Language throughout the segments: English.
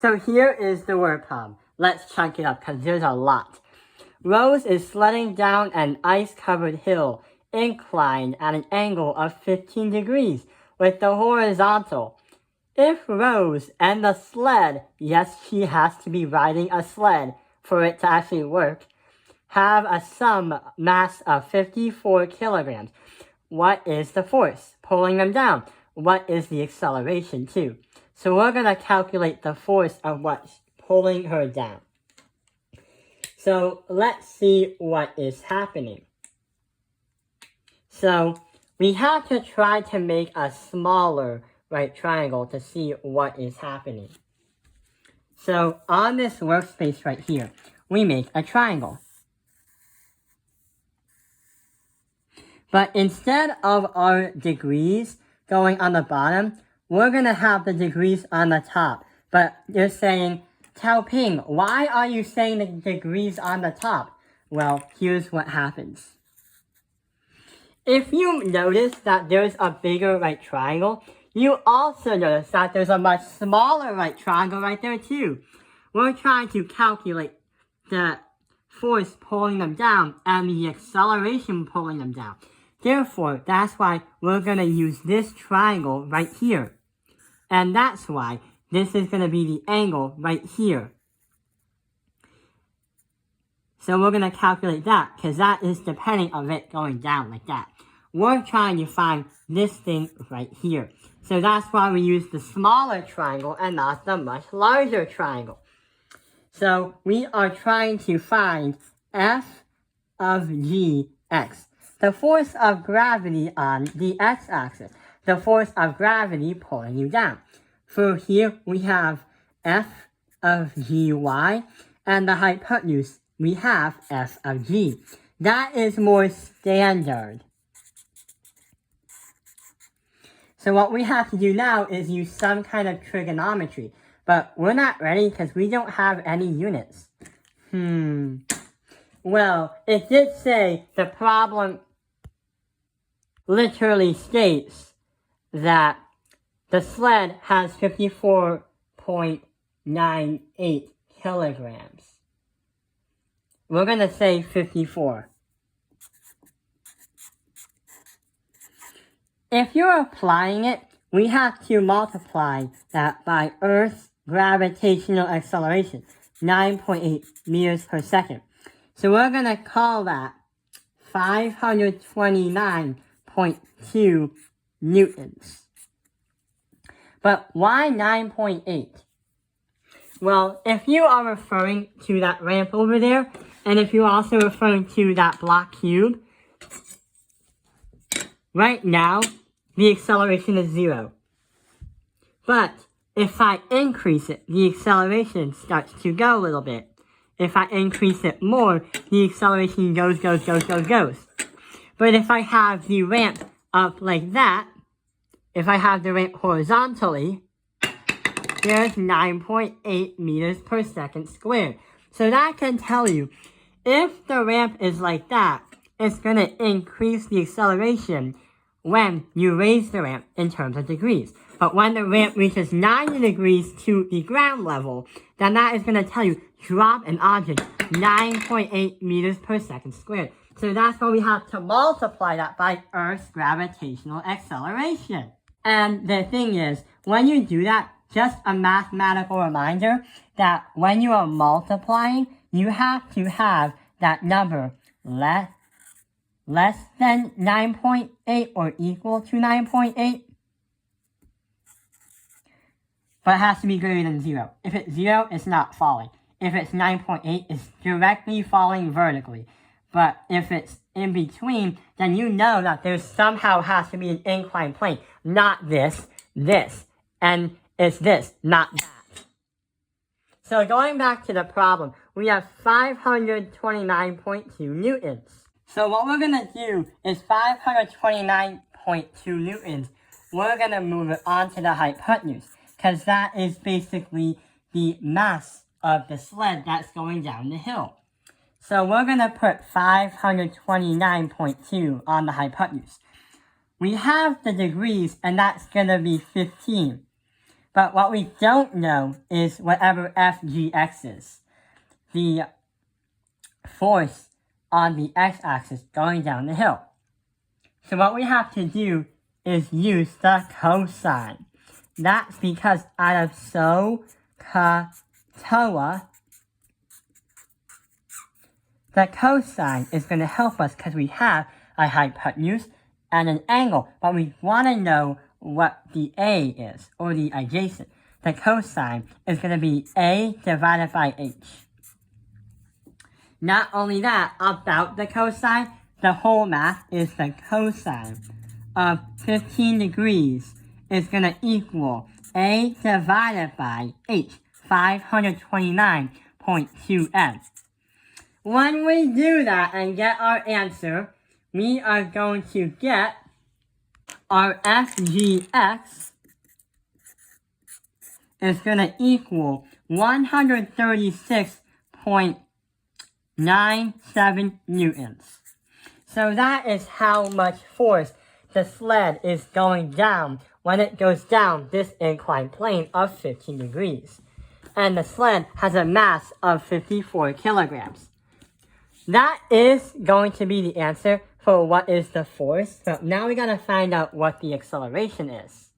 So here is the word problem. Let's chunk it up because there's a lot. Rose is sledding down an ice-covered hill, inclined at an angle of 15 degrees with the horizontal. If Rose and the sled, yes, she has to be riding a sled for it to actually work, have a sum mass of 54 kilograms. What is the force pulling them down? What is the acceleration too? So we're going to calculate the force of what's pulling her down. So let's see what is happening. So we have to try to make a smaller right triangle to see what is happening. So on this workspace right here, we make a triangle. But instead of our degrees going on the bottom, we're going to have the degrees on the top. But you're saying, Tao Ping, why are you saying the degrees on the top? Well, here's what happens. If you notice that there's a bigger right triangle, you also notice that there's a much smaller right triangle right there too. We're trying to calculate the force pulling them down and the acceleration pulling them down. Therefore, that's why we're going to use this triangle right here. And that's why this is going to be the angle right here. So we're going to calculate that because that is depending on it going down like that. We're trying to find this thing right here. So that's why we use the smaller triangle and not the much larger triangle. So we are trying to find f of gx. The force of gravity on the x-axis. The force of gravity pulling you down. For here we have f of gy, and the hypotenuse we have f of g. That is more standard. So what we have to do now is use some kind of trigonometry. But we're not ready because we don't have any units. Well, it did say the problem literally states that the sled has 54.98 kilograms. We're going to say 54. If you're applying it, we have to multiply that by Earth's gravitational acceleration, 9.8 meters per second. So we're going to call that 529.2 newtons. But why 9.8? Well, if you are referring to that ramp over there, and if you're also referring to that block cube, right now, the acceleration is 0. But if I increase it, the acceleration starts to go a little bit. If I increase it more, the acceleration goes. But if I have the ramp up like that, if I have the ramp horizontally, there's 9.8 meters per second squared. So that can tell you, if the ramp is like that, it's going to increase the acceleration when you raise the ramp in terms of degrees. But when the ramp reaches 90 degrees to the ground level, then that is going to tell you drop an object 9.8 meters per second squared. So that's why we have to multiply that by Earth's gravitational acceleration. And the thing is, when you do that, just a mathematical reminder that when you are multiplying, you have to have that number less than 9.8 or equal to 9.8. But it has to be greater than 0. If it's 0, it's not falling. If it's 9.8, it's directly falling vertically. But if it's in between, then you know that there somehow has to be an inclined plane. Not this, and it's this, not that. So going back to the problem, we have 529.2 newtons. So what we're going to do is 529.2 newtons, we're going to move it onto the hypotenuse, because that is basically the mass of the sled that's going down the hill. So we're going to put 529.2 on the hypotenuse. We have the degrees, and that's going to be 15. But what we don't know is whatever FGX is. The force on the x-axis going down the hill. So what we have to do is use the cosine. That's because out of SOHCAHTOA, the cosine is going to help us because we have a hypotenuse and an angle, but we want to know what the A is, or the adjacent. The cosine is going to be A divided by H. Not only that, about the cosine, the whole math is the cosine of 15 degrees is going to equal A divided by H, 529.2n. When we do that and get our answer, we are going to get our FGX is going to equal 136.97 newtons. So that is how much force the sled is going down when it goes down this inclined plane of 15 degrees. And the sled has a mass of 54 kilograms. That is going to be the answer for what is the force. So now we gotta find out what the acceleration is.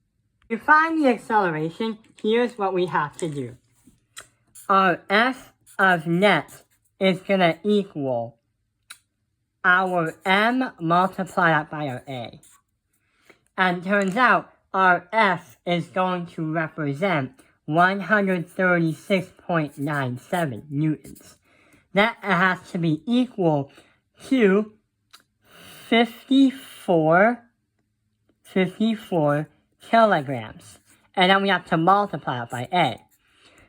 To find the acceleration, here's what we have to do. Our F of net is gonna equal our M multiplied out by our A. And turns out our F is going to represent 136.97 newtons. That has to be equal to 54 kilograms. And then we have to multiply it by A.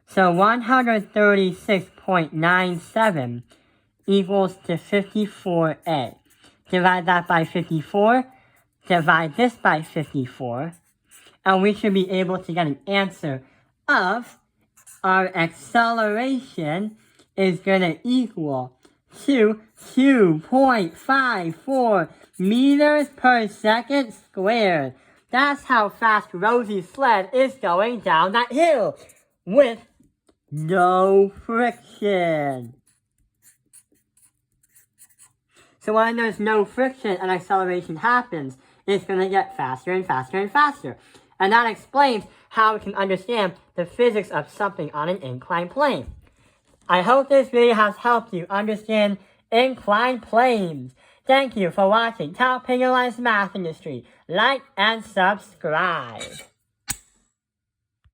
So 136.97 equals to 54A. Divide that by 54, divide this by 54, and we should be able to get an answer of our acceleration is going to equal to 2.54 meters per second squared. That's how fast Rosie's sled is going down that hill with no friction. So when there's no friction and acceleration happens, it's going to get faster and faster and faster. And that explains how we can understand the physics of something on an inclined plane. I hope this video has helped you understand inclined planes. Thank you for watching Top Penalized Math Industry. Like and subscribe.